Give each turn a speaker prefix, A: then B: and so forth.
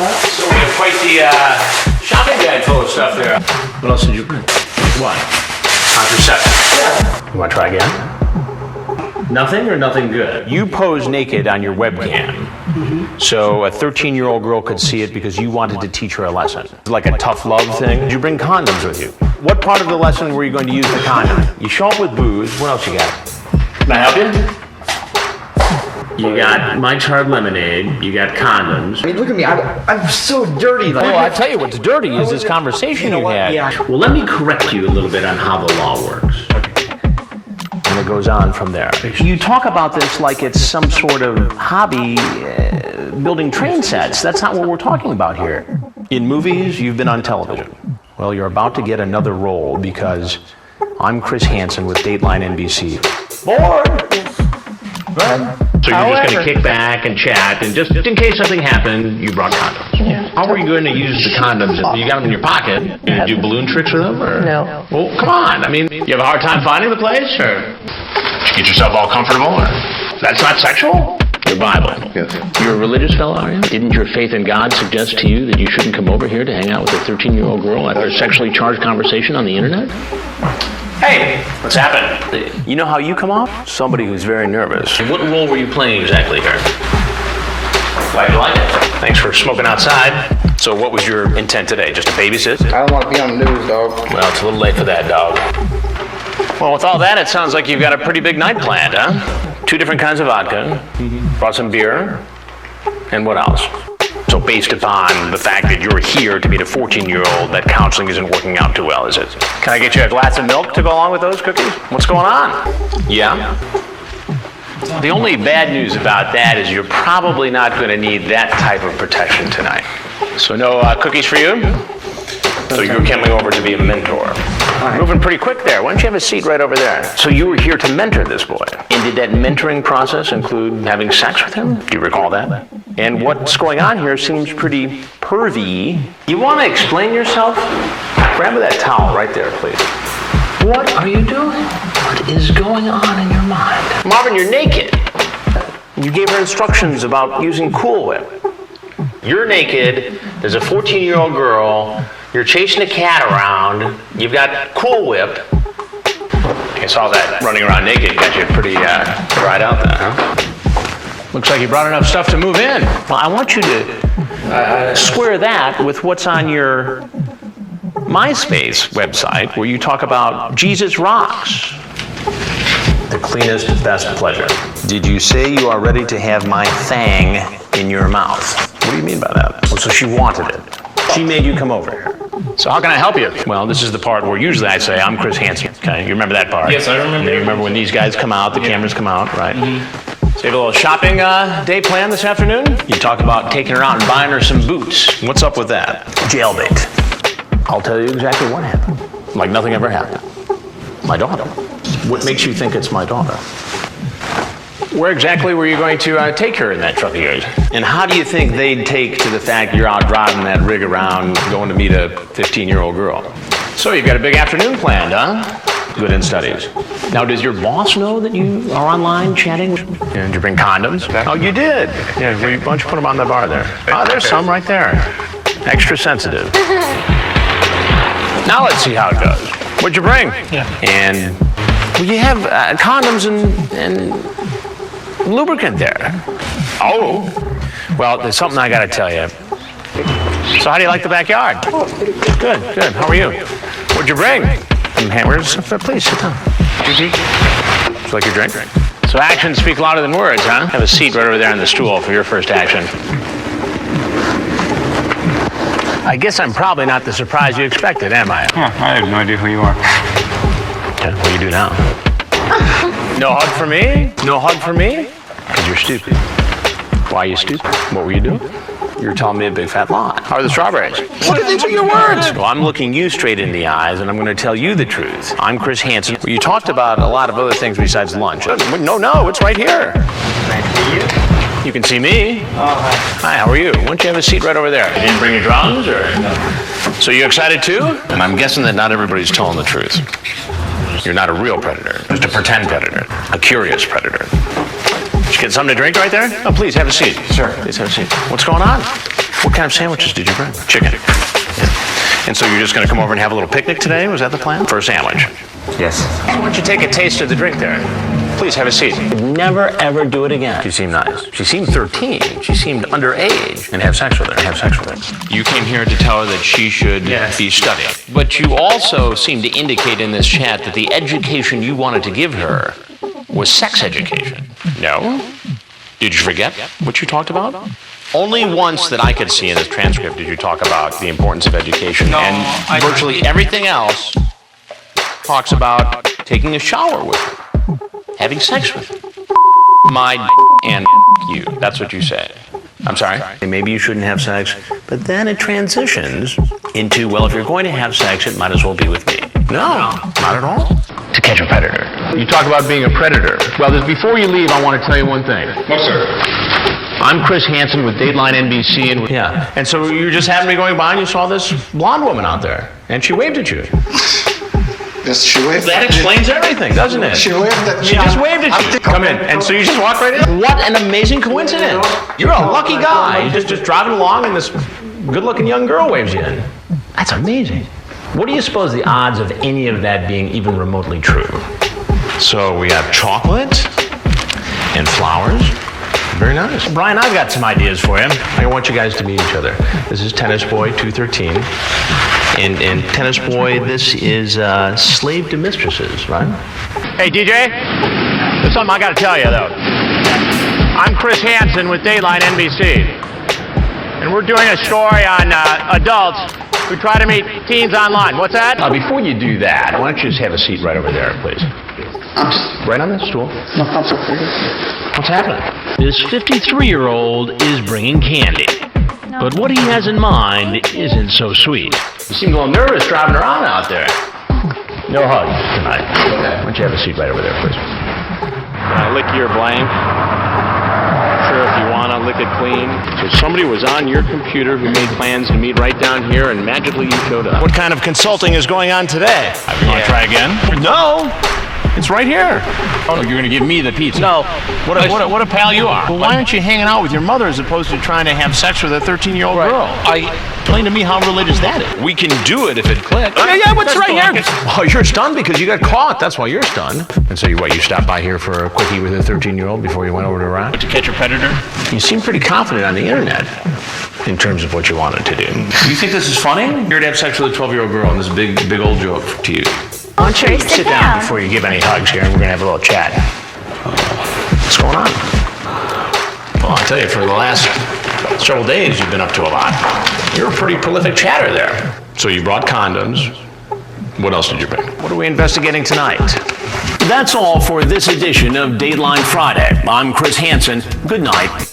A: So we have quite the shopping bag full of stuff there. What else did you bring? What? Contraceptive. Yeah. You want to try again? Nothing or nothing good? You pose naked on your webcam. So a 13-year-old girl could see it because you wanted to teach her a lesson. Like a tough love thing. Did you bring condoms with you? What part of the lesson were you going to use the condom? You show up with booze. What else you got? Can I help you? You got Mike's Hard Lemonade. You got condoms.
B: I mean, look at me. I'm so dirty. Like,
A: well, I tell you what's dirty is this conversation you had.
B: Yeah.
A: Well, let me correct you a little bit on how the law works. And it goes on from there. You talk about this like it's some sort of hobby, building train sets. That's not what we're talking about here. In movies, you've been on television. Well, you're about to get another role because I'm Chris Hansen with Dateline NBC. Bored? Right. So you're just going to kick back and chat, and just in case something happened, you brought condoms.
C: Yeah.
A: How are you going to use the condoms? You got them in your pocket. You going to do balloon tricks with them? Or?
C: No.
A: Well, come on. I mean, you have a hard time finding the place? Or did you get yourself all comfortable? Or that's not sexual? Your Bible.
D: Yes.
A: You're a religious fellow, are you? Didn't your faith in God suggest to you that you shouldn't come over here to hang out with a 13-year-old girl after a sexually charged conversation on the internet? Hey, what's happened? You know how you come off? Somebody who's very nervous. What role were you playing exactly here? Glad you like it. Thanks for smoking outside. So what was your intent today? Just to babysit?
D: I don't want to be on the news, dog.
A: Well, it's a little late for that, dog. Well, with all that, it sounds like you've got a pretty big night planned, huh? 2 different kinds of vodka. Brought some beer. And what else? So based upon the fact that you're here to meet a 14-year-old, that counseling isn't working out too well, is it? Can I get you a glass of milk to go along with those cookies? What's going on? Yeah? The only bad news about that is you're probably not going to need that type of protection tonight. So no cookies for you? So you're coming over to be a mentor. Right. Moving pretty quick there. Why don't you have a seat right over there? So you were here to mentor this boy. And did that mentoring process include having sex with him? Do you recall that? And what's going on here seems pretty pervy. You want to explain yourself? Grab that towel right there, please. What are you doing? What is going on in your mind? Marvin, you're naked. You gave her instructions about using Cool Whip. You're naked. There's a 14-year-old girl. You're chasing a cat around. You've got Cool Whip. I saw that running around naked got you pretty right out there, huh? Looks like you brought enough stuff to move in. Well, I want you to square that with what's on your MySpace website, where you talk about Jesus rocks. The cleanest, best pleasure. Did you say you are ready to have my thang in your mouth? What do you mean by that? Well, so she wanted it. She made you come over here. So how can I help you? Well, this is the part where usually I say, I'm Chris Hansen. Okay, you remember that part?
E: Yes, I remember.
A: And you remember when these guys come out, the cameras come out, right? So you have a little shopping day plan this afternoon? You talk about taking her out and buying her some boots. What's up with that? Jailbait. I'll tell you exactly what happened. Like nothing ever happened. My daughter. What makes you think it's my daughter? Where exactly were you going to take her in that truck of yours? And how do you think they'd take to the fact you're out driving that rig around going to meet a 15-year-old girl? So you've got a big afternoon planned, huh? Good in studies. Now, does your boss know that you are online chatting? Yeah, did you bring condoms? Oh, you did? Yeah, why don't you put them on the bar there? Oh, there's some right there. Extra sensitive. Now let's see how it goes. What'd you bring?
E: Yeah.
A: And well, you have condoms and lubricant there. Oh, well, there's something I got to tell you. So how do you like the backyard? Oh, good, good. How are you? What'd you bring? Some hamburgers? Please, sit down. Would you like your drink? So actions speak louder than words, huh? Have a seat right over there on the stool for your first action. I guess I'm probably not the surprise you expected, am I?
E: Yeah, I have no idea who you are.
A: Okay, what do you do now? No hug for me? No hug for me? Because you're stupid. Why are you stupid? What were you doing? You're telling me a big fat lie. How are the strawberries? What do you think of your words? Well, I'm looking you straight in the eyes, and I'm going to tell you the truth. I'm Chris Hansen. You talked about a lot of other things besides lunch. No, it's right here.
D: Nice to meet you.
A: You can see me.
D: Oh, hi.
A: Hi, how are you? Why don't you have a seat right over there? You didn't bring your drums, or? No. So you excited too? And I'm guessing that not everybody's telling the truth. You're not a real predator, just a pretend predator, a curious predator. Did you get something to drink right there? Oh, please have a seat.
B: Sure.
A: Please have a seat. What's going on? What kind of sandwiches did you bring? Chicken. Yeah. And so you're just going to come over and have a little picnic today? Was that the plan? For a sandwich?
B: Yes.
A: Why don't you take a taste of the drink there? Please have a seat. Never ever do it again. She seemed nice. She seemed 13. She seemed underage. And have sex with her. Have sex with her. You came here to tell her that she should be studying. But you also seemed to indicate in this chat that the education you wanted to give her was sex education. No? Did you forget what you talked about? Only once that I could see in this transcript did you talk about the importance of education.
C: No,
A: and virtually everything else talks about taking a shower with her, having sex with her. My and you. That's what you say. I'm sorry? Maybe you shouldn't have sex, but then it transitions into, well, if you're going to have sex, it might as well be with me. No, not at all. To catch a predator. You talk about being a predator. Well, before you leave, I want to tell you one thing.
C: No, sir.
A: I'm Chris Hansen with Dateline NBC, and so you just happened to be going by and you saw this blonde woman out there, and she waved at you.
C: Yes, she waved.
A: That explains everything, doesn't it?
C: She waved at me.
A: She just waved at you. Come in. And so you just walked right in? What an amazing coincidence. You're a lucky guy. You're just driving along and this good-looking young girl waves you in. That's amazing. What do you suppose the odds of any of that being even remotely true? So we have chocolate and flowers. Very nice. Brian, I've got some ideas for you. I want you guys to meet each other. This is Tennis Boy 213. And Tennis Boy, this is Slave to Mistresses, right? Hey, DJ, there's something I got to tell you, though. I'm Chris Hansen with Dateline NBC. And we're doing a story on adults who try to meet teens online. What's that? Before you do that, why don't you just have a seat right over there, please? Right on this stool.
C: No, I'm sorry.
A: What's happening? This 53-year-old is bringing candy. But what he has in mind isn't so sweet. You seem a little nervous driving around out there. No hugs tonight. Why don't you have a seat right over there, please? Can I lick your blank? Sure, if you want to lick it clean. So somebody was on your computer who made plans to meet right down here, and magically you showed up. What kind of consulting is going on today? You want to try again? No. It's right here. Oh, you're going to give me the pizza? No. What a pal you are. Well, why aren't you hanging out with your mother as opposed to trying to have sex with a 13-year-old girl? Explain to me how religious that is. We can do it if it clicks. Yeah, what's right here? Oh, you're stunned because you got caught. That's why you're stunned. And so you stopped by here for a quickie with a 13-year-old before you went over to Iraq? To catch a predator? You seem pretty confident on the internet in terms of what you wanted to do. You think this is funny? You're here to have sex with a 12-year-old girl and this big old joke to you. Why don't you sit down before you give any hugs here, and we're going to have a little chat. What's going on? Well, I'll tell you, for the last several days, you've been up to a lot. You're a pretty prolific chatter there. So you brought condoms. What else did you bring? What are we investigating tonight? That's all for this edition of Dateline Friday. I'm Chris Hansen. Good night.